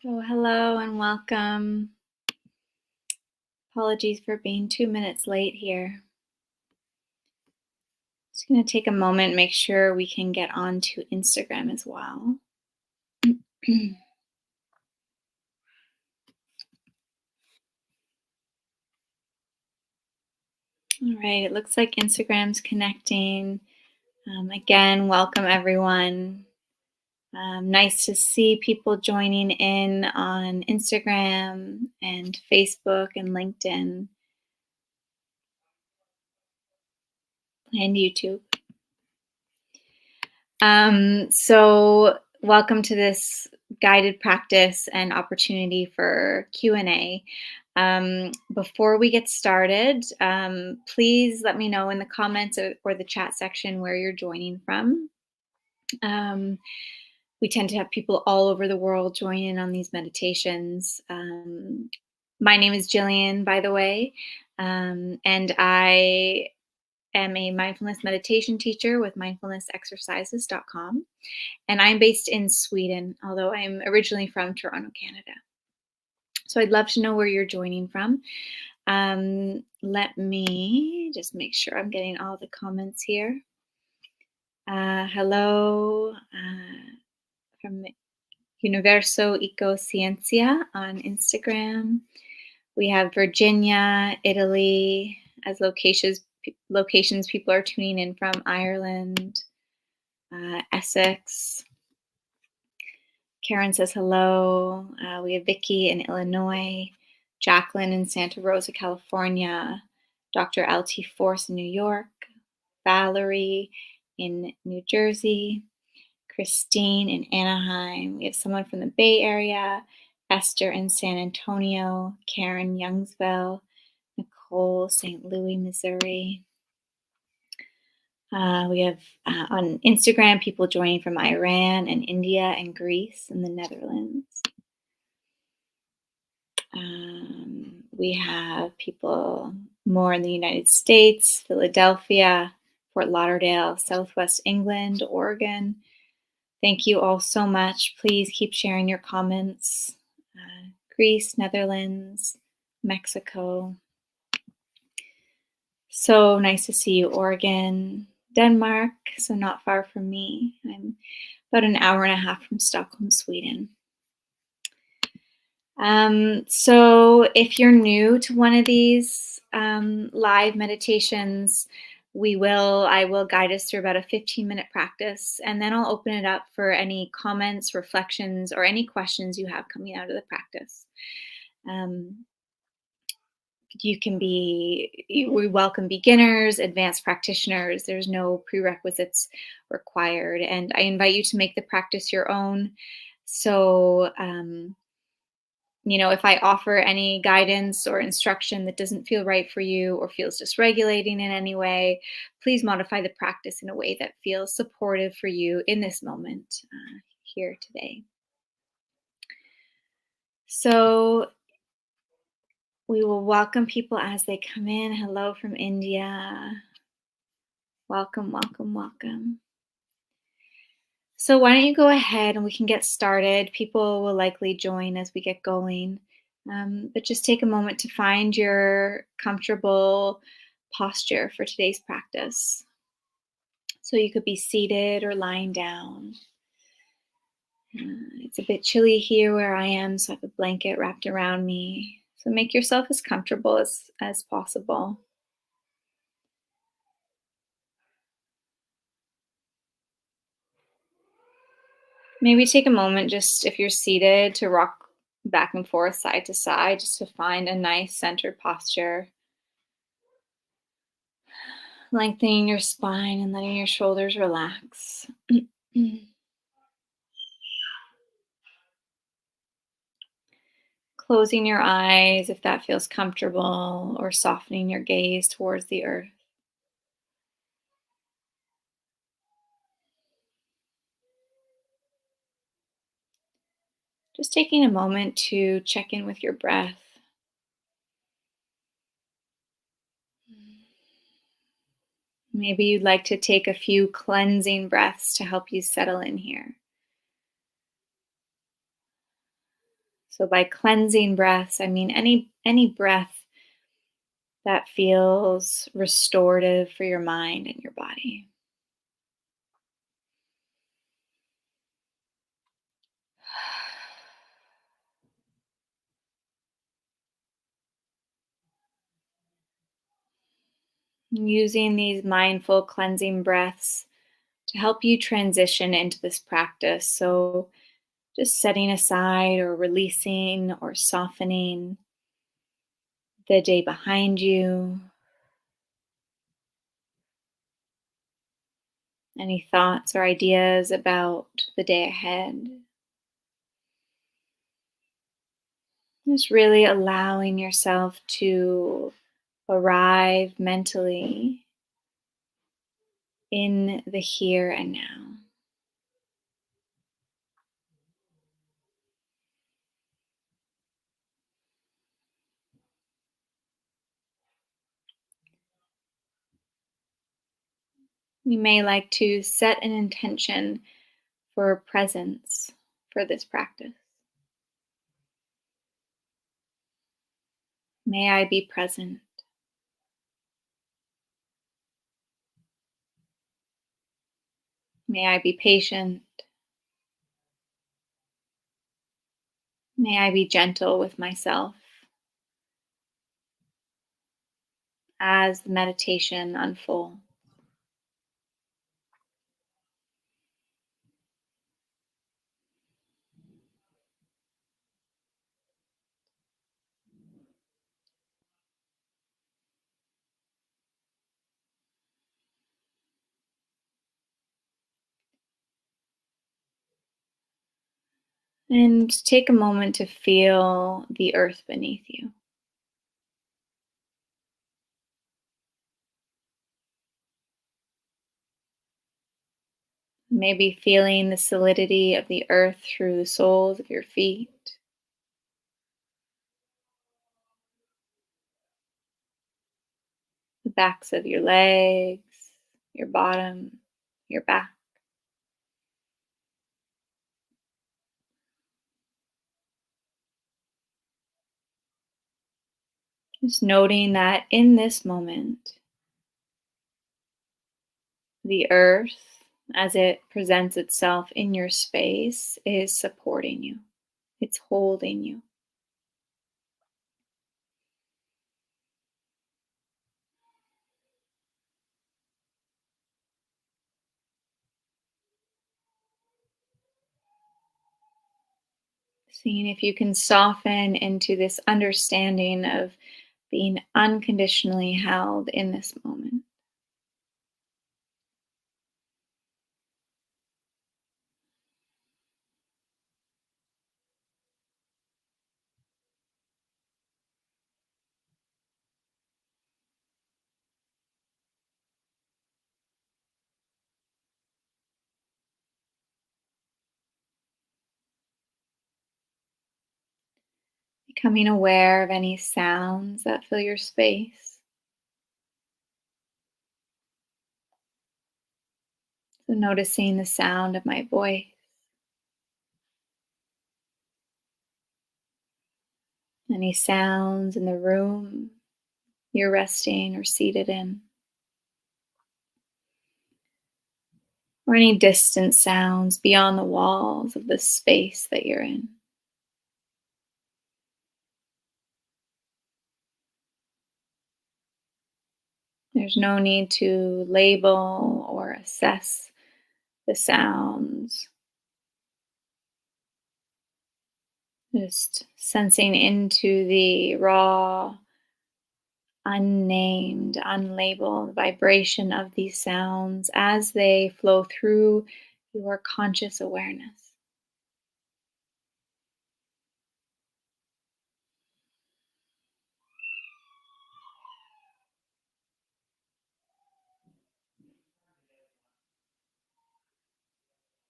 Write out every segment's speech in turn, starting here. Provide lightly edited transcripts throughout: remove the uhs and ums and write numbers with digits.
So, hello and welcome. Apologies for being 2 minutes late here. Just going to take a moment, make sure we can get onto Instagram as well. All right, it looks like Instagram's connecting. Again, welcome everyone. Nice to see people joining in on Instagram and Facebook and LinkedIn and YouTube. So welcome to this guided practice and opportunity for Q&A. Before we get started, please let me know in the comments or the chat section where you're joining from. We tend to have people all over the world join in on these meditations. My name is Gillian, by the way, and I am a mindfulness meditation teacher with mindfulnessexercises.com. And I'm based in Sweden, although I'm originally from Toronto, Canada. So I'd love to know where you're joining from. Let me just make sure I'm getting all the comments here. Hello from Universo Ecociencia on Instagram. We have Virginia, Italy as locations people are tuning in from. Ireland, Essex. Karen says hello. We have Vicky in Illinois, Jacqueline in Santa Rosa, California, Dr. LT Force in New York, Valerie in New Jersey, Christine in Anaheim. We have someone from the Bay Area, Esther in San Antonio, Karen Youngsville, Nicole, St. Louis, Missouri. We have on Instagram people joining from Iran and India and Greece and the Netherlands. We have people more in the United States, Philadelphia, Fort Lauderdale, Southwest England, Oregon. Thank you all so much. Please keep sharing your comments. Greece, Netherlands, Mexico. So nice to see you, Oregon. Denmark, so not far from me. I'm about an hour and a half from Stockholm, Sweden. So if you're new to one of these live meditations, I will guide us through about a 15-minute practice, and then I'll open it up for any comments, reflections, or any questions you have coming out of the practice. We welcome beginners, advanced practitioners. There's no prerequisites required. And I invite you to make the practice your own. So, if I offer any guidance or instruction that doesn't feel right for you or feels dysregulating in any way, please modify the practice in a way that feels supportive for you in this moment here today. So, we will welcome people as they come in. Hello from India. Welcome, welcome, welcome. So why don't you go ahead and we can get started. People will likely join as we get going. But just take a moment to find your comfortable posture for today's practice. So you could be seated or lying down. It's a bit chilly here where I am, so I have a blanket wrapped around me. So make yourself as comfortable as possible. Maybe take a moment, just if you're seated, to rock back and forth, side to side, just to find a nice centered posture. Lengthening your spine and letting your shoulders relax. Closing your eyes if that feels comfortable, or softening your gaze towards the earth. Just taking a moment to check in with your breath. Maybe you'd like to take a few cleansing breaths to help you settle in here. So by cleansing breaths, I mean any breath that feels restorative for your mind and your body. Using these mindful cleansing breaths to help you transition into this practice. So just setting aside or releasing or softening the day behind you, any thoughts or ideas about the day ahead. Just really allowing yourself to arrive mentally in the here and now. You may like to set an intention for presence for this practice. May I be present. May I be patient. May I be gentle with myself as the meditation unfolds. And take a moment to feel the earth beneath you. Maybe feeling the solidity of the earth through the soles of your feet, the backs of your legs, your bottom, your back. Just noting that in this moment, the earth, as it presents itself in your space, is supporting you, it's holding you. Seeing if you can soften into this understanding of being unconditionally held in this moment. Becoming aware of any sounds that fill your space. So noticing the sound of my voice, any sounds in the room you're resting or seated in, or any distant sounds beyond the walls of the space that you're in. There's no need to label or assess the sounds. Just sensing into the raw, unnamed, unlabeled vibration of these sounds as they flow through your conscious awareness.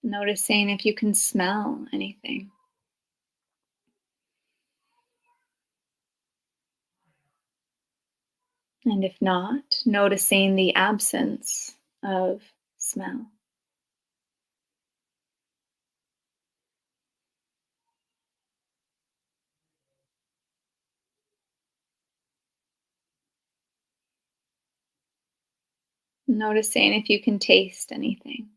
Noticing if you can smell anything. And if not, noticing the absence of smell. Noticing if you can taste anything.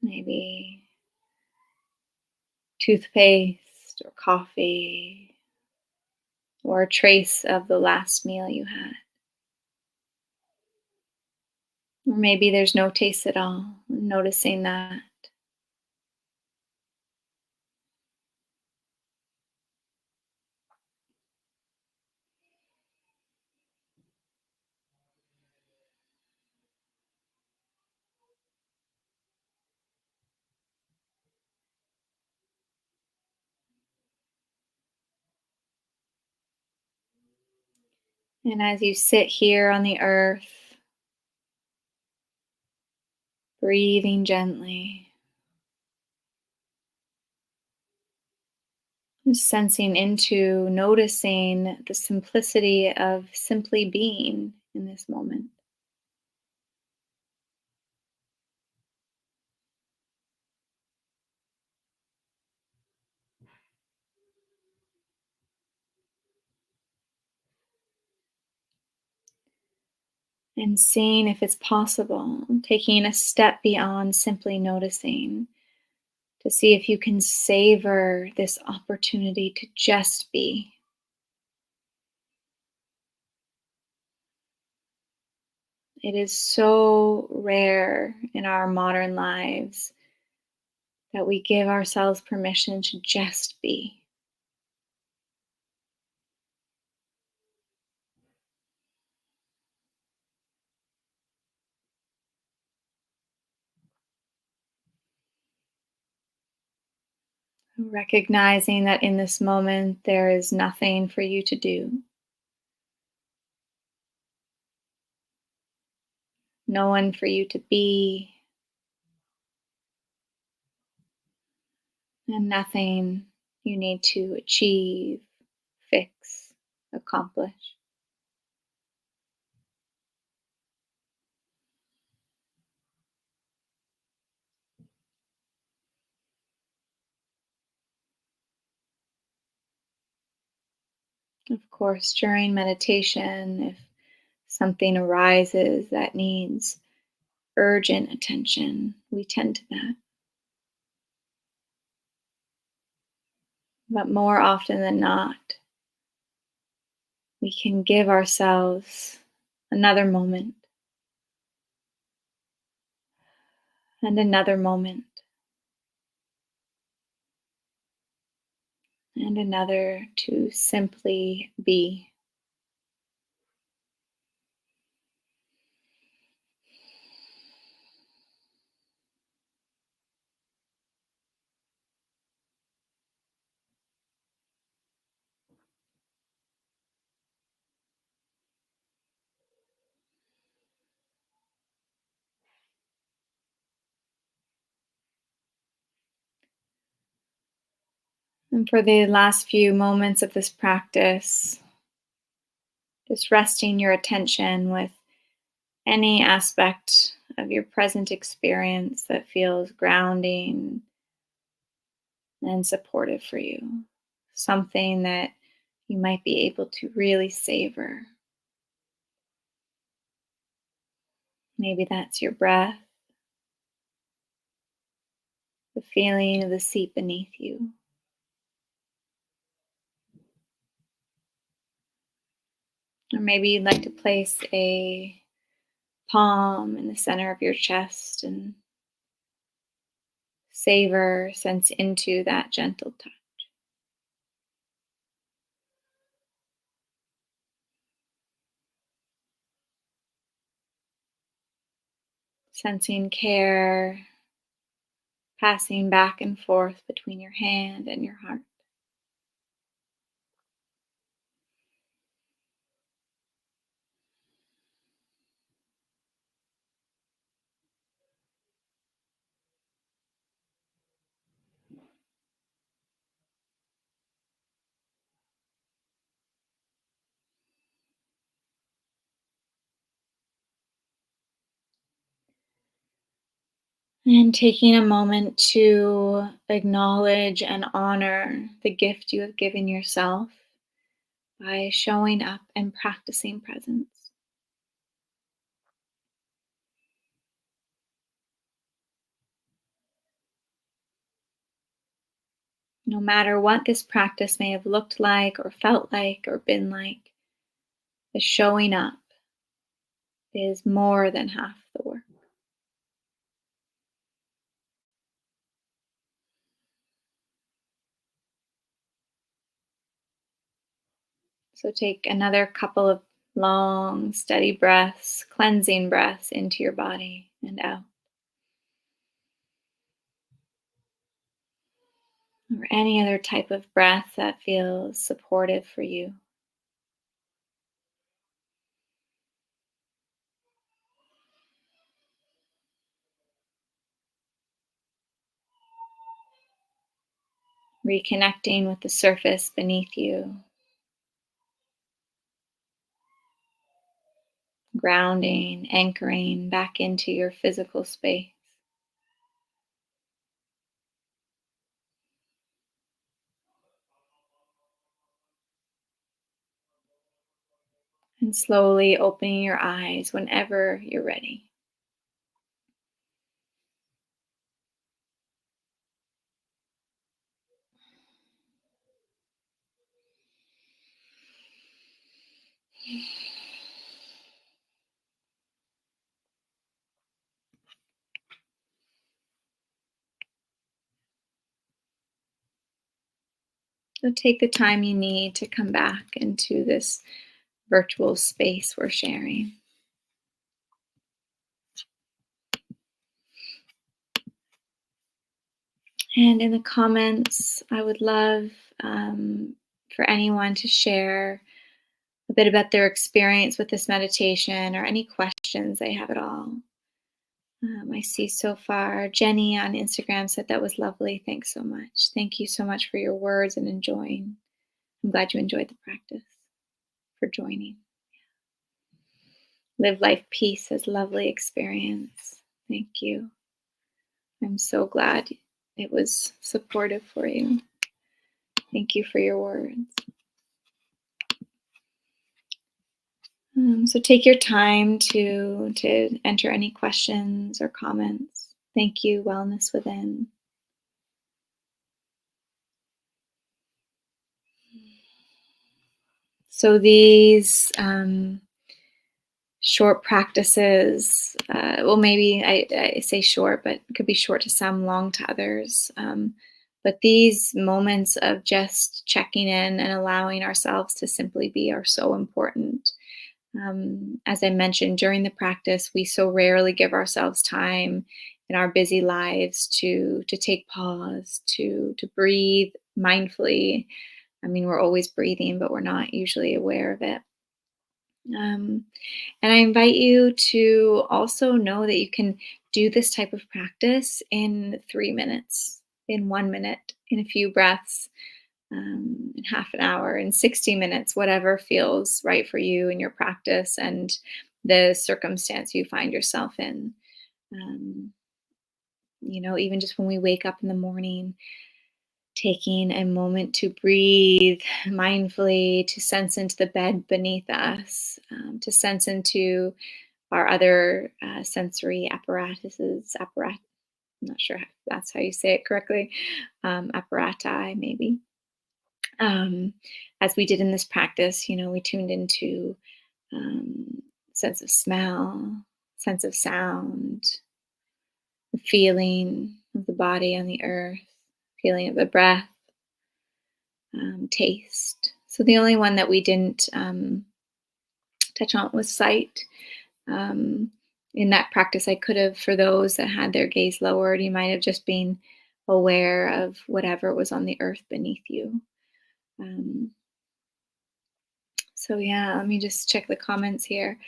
Maybe toothpaste or coffee or a trace of the last meal you had. Or maybe there's no taste at all. Noticing that. And as you sit here on the earth, breathing gently, just sensing into noticing the simplicity of simply being in this moment. And seeing if it's possible, taking a step beyond simply noticing to see if you can savor this opportunity to just be. It is so rare in our modern lives that we give ourselves permission to just be. Recognizing that in this moment there is nothing for you to do, no one for you to be, and nothing you need to achieve, fix, accomplish. Of course, during meditation, if something arises that needs urgent attention, we tend to that. But more often than not, we can give ourselves another moment and another moment and another to simply be. And for the last few moments of this practice, just resting your attention with any aspect of your present experience that feels grounding and supportive for you. Something that you might be able to really savor. Maybe that's your breath, the feeling of the seat beneath you. Or maybe you'd like to place a palm in the center of your chest and savor, sense into that gentle touch. Sensing care passing back and forth between your hand and your heart. And taking a moment to acknowledge and honor the gift you have given yourself by showing up and practicing presence. No matter what this practice may have looked like or felt like or been like, the showing up is more than half the work. So take another couple of long, steady breaths, cleansing breaths into your body and out. Or any other type of breath that feels supportive for you. Reconnecting with the surface beneath you, grounding, anchoring back into your physical space. And slowly opening your eyes whenever you're ready. So take the time you need to come back into this virtual space we're sharing. And in the comments, I would love for anyone to share a bit about their experience with this meditation or any questions they have at all. I see so far, Jenny on Instagram said that was lovely. Thanks so much. Thank you so much for your words and enjoying. I'm glad you enjoyed the practice, for joining. Live life peace as lovely experience. Thank you. I'm so glad it was supportive for you. Thank you for your words. So take your time to enter any questions or comments. Thank you, Wellness Within. So these short practices, well, maybe I say short, but it could be short to some, long to others. But these moments of just checking in and allowing ourselves to simply be are so important. As I mentioned during the practice, we so rarely give ourselves time in our busy lives to take pause, to breathe mindfully. I mean, we're always breathing, but we're not usually aware of it. Um, and I invite you to also know that you can do this type of practice in 3 minutes, in 1 minute, in a few breaths, in half an hour, in 60 minutes, whatever feels right for you in your practice and the circumstance you find yourself in. Um, even just when we wake up in the morning, taking a moment to breathe mindfully, to sense into the bed beneath us, to sense into our other sensory apparatuses. I'm not sure if that's how you say it correctly. Apparati, maybe. Um, as we did in this practice, we tuned into um, sense of smell, sense of sound, the feeling of the body on the earth, feeling of the breath, taste. So the only one that we didn't touch on was sight. Um, in that practice, I could have, for those that had their gaze lowered, you might have just been aware of whatever was on the earth beneath you. Um, so yeah, let me just check the comments here.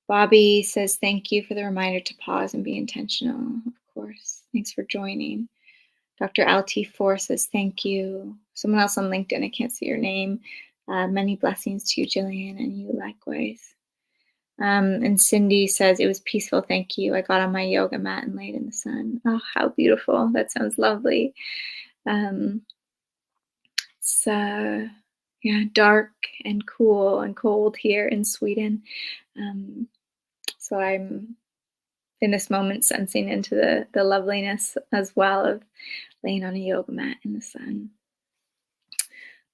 Bobby says, thank you for the reminder to pause and be intentional. Of course. Thanks for joining. Dr. LT4 says, thank you. Someone else on LinkedIn, I can't see your name. Many blessings to you, Gillian, and you likewise. And Cindy says, it was peaceful, thank you. I got on my yoga mat and laid in the sun. Oh, how beautiful. That sounds lovely. So Yeah, dark and cool and cold here in Sweden. Um, so I'm in this moment sensing into the loveliness as well of laying on a yoga mat in the sun.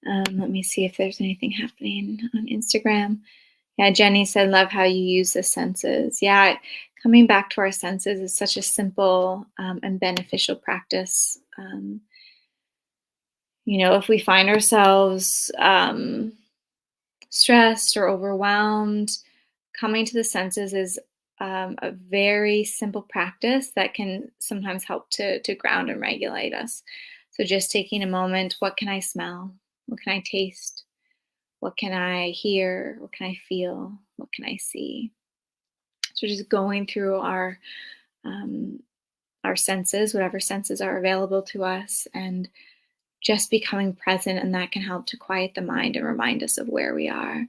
Let me see if there's anything happening on Instagram. Yeah, Jenny said, love how you use the senses. Yeah, coming back to our senses is such a simple and beneficial practice. If we find ourselves stressed or overwhelmed, coming to the senses is a very simple practice that can sometimes help to ground and regulate us. So just taking a moment, what can I smell? What can I taste? What can I hear? What can I feel? What can I see? So just going through um, our senses, whatever senses are available to us, and just becoming present, and that can help to quiet the mind and remind us of where we are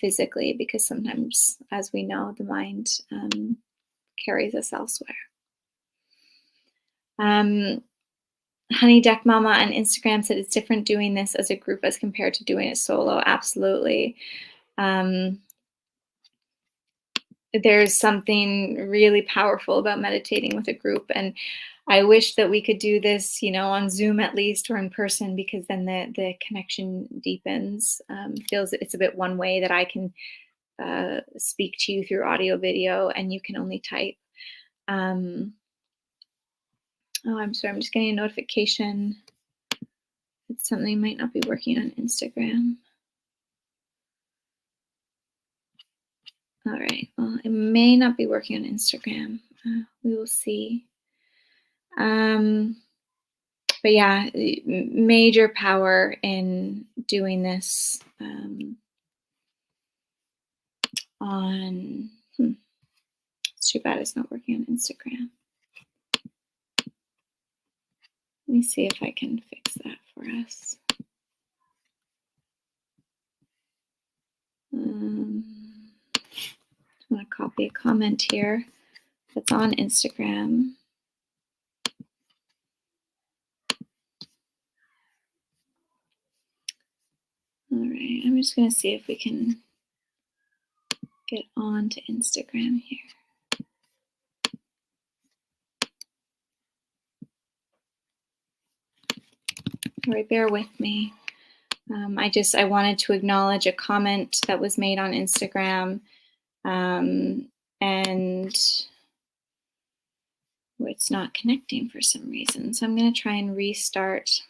physically, because sometimes, as we know, the mind carries us elsewhere. Honey Duck Mama on Instagram said it's different doing this as a group as compared to doing it solo. Absolutely. There's something really powerful about meditating with a group, and I wish that we could do this, on Zoom at least, or in person, because then the connection deepens. Feels it's a bit one way, that I can speak to you through audio video and you can only type. Oh, I'm sorry, I'm just getting a notification that something might not be working on Instagram. All right, well, it may not be working on Instagram. We will see. But yeah, major power in doing this on. It's too bad it's not working on Instagram. Let me see if I can fix that for us. I'm going to copy a comment here that's on Instagram. All right, I'm just going to see if we can get on to Instagram here. All right, bear with me. I wanted to acknowledge a comment that was made on Instagram, and it's not connecting for some reason. So I'm going to try and restart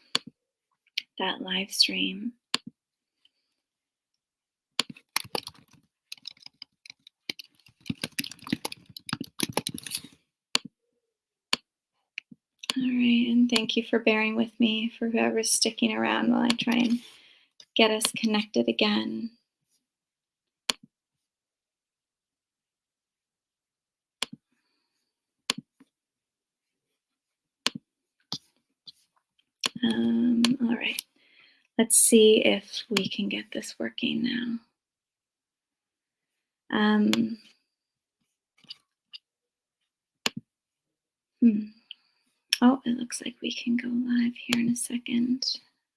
that live stream. All right, and thank you for bearing with me, for whoever's sticking around while I try and get us connected again. All right, let's see if we can get this working now. Oh, it looks like we can go live here in a second.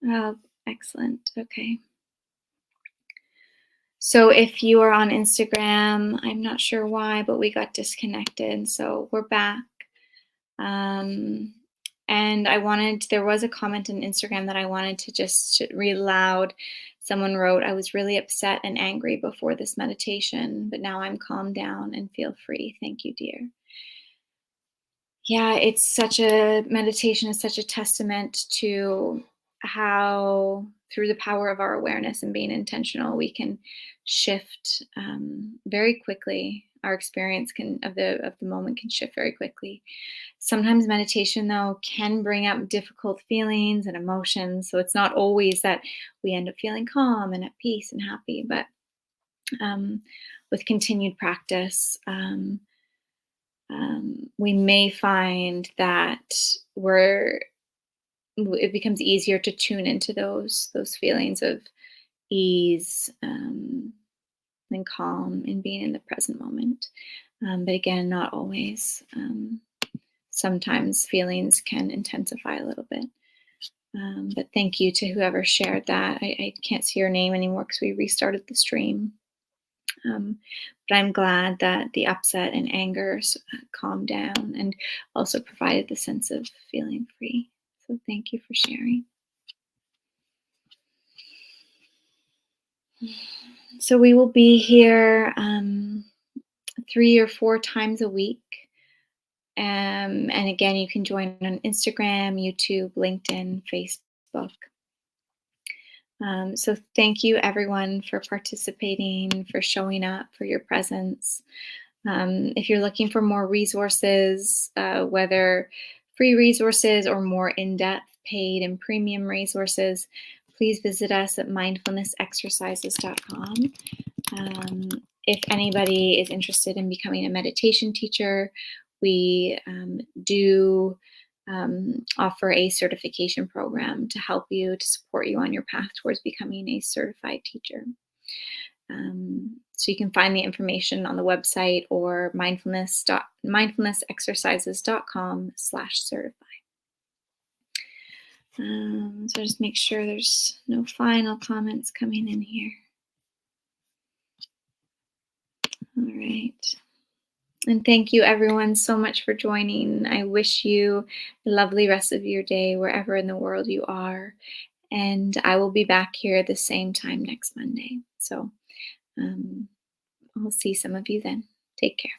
Oh, excellent. Okay. So if you are on Instagram, I'm not sure why, but we got disconnected. So we're back. And there was a comment on Instagram that I wanted to just read aloud. Someone wrote, I was really upset and angry before this meditation, but now I'm calmed down and feel free. Thank you, dear. Yeah, meditation is such a testament to how, through the power of our awareness and being intentional, we can shift very quickly. Our experience of the moment can shift very quickly. Sometimes meditation, though, can bring up difficult feelings and emotions. So it's not always that we end up feeling calm and at peace and happy, but with continued practice, we may find that it becomes easier to tune into those feelings of ease and calm and being in the present moment. But again, not always. Sometimes feelings can intensify a little bit. But thank you to whoever shared that. I can't see your name anymore because we restarted the stream. Um, but I'm glad that the upset and anger calmed down and also provided the sense of feeling free. So thank you for sharing. So we will be here 3 or 4 times a week. And again, you can join on Instagram, YouTube, LinkedIn, Facebook. So thank you everyone for participating, for showing up, for your presence. If you're looking for more resources, whether free resources or more in-depth paid and premium resources, please visit us at mindfulnessexercises.com. If anybody is interested in becoming a meditation teacher, we do offer a certification program to help you, to support you on your path towards becoming a certified teacher. So you can find the information on the website or mindfulnessexercises.com/certify. So just make sure there's no final comments coming in here. All right. And thank you everyone so much for joining. I wish you a lovely rest of your day wherever in the world you are. And I will be back here at the same time next Monday. So I'll see some of you then. Take care.